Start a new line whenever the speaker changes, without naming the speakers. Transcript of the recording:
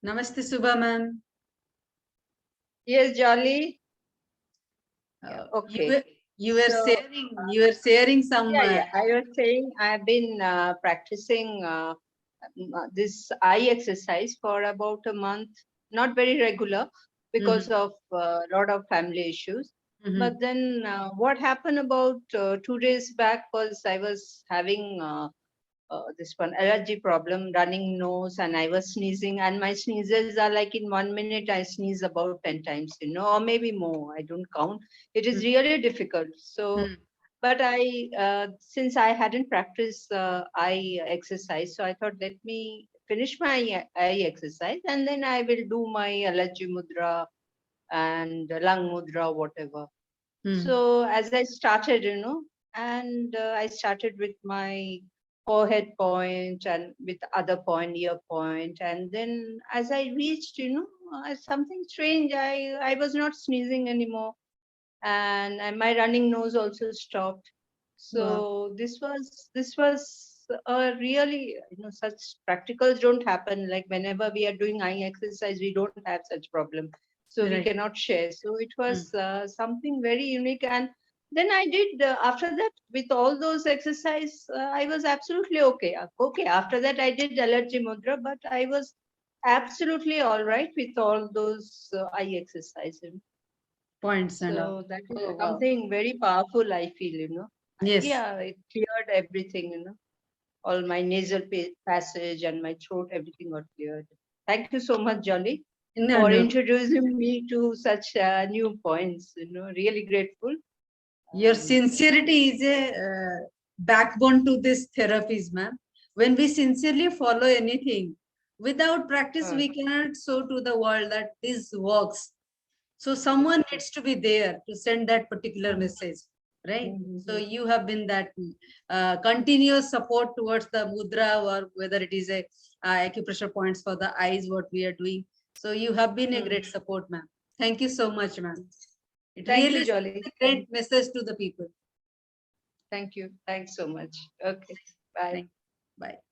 Namaste, Subha ma'am.
Yes, Jolly. Okay.
You were
So,
sharing some.
I was saying I've been practicing this eye exercise for about a month, not very regular because of a lot of family issues. But then what happened about 2 days back was I was having this one allergy problem, running nose, and I was sneezing, and my sneezes are like in 1 minute I sneeze about 10 times, or maybe more. I don't count. It is really difficult. So, but since I hadn't practiced eye exercise, so I thought let me finish my eye exercise and then I will do my allergy mudra and lung mudra, whatever. So as I started, and I started with my forehead point and with other point, ear point, and then as I reached, something strange. I was not sneezing anymore, and my running nose also stopped. So this was a really, such practicals don't happen. Like whenever we are doing eye exercise, we don't have such problem, so we cannot share. So it was something very unique. And then I did after that with all those exercise, I was absolutely okay. Okay, after that I did allergy mudra, but I was absolutely all right with all those eye exercises.
Points and all.
So that is something very powerful, I feel,
Yes.
Yeah, it cleared everything, all my nasal passage and my throat, everything got cleared. Thank you so much, Jolly, for introducing me to such new points, really grateful.
Your sincerity is a backbone to this therapies, ma'am. When we sincerely follow anything, without practice, we cannot show to the world that this works. So someone needs to be there to send that particular message, right? So you have been that continuous support towards the mudra, or whether it is a acupressure points for the eyes, what we are doing. So you have been a great support, ma'am. Thank you so much, ma'am. It
Thank
really
you, Jolly.
is a great message to the people.
Thank you. Thanks so much. Okay. Bye.
Bye.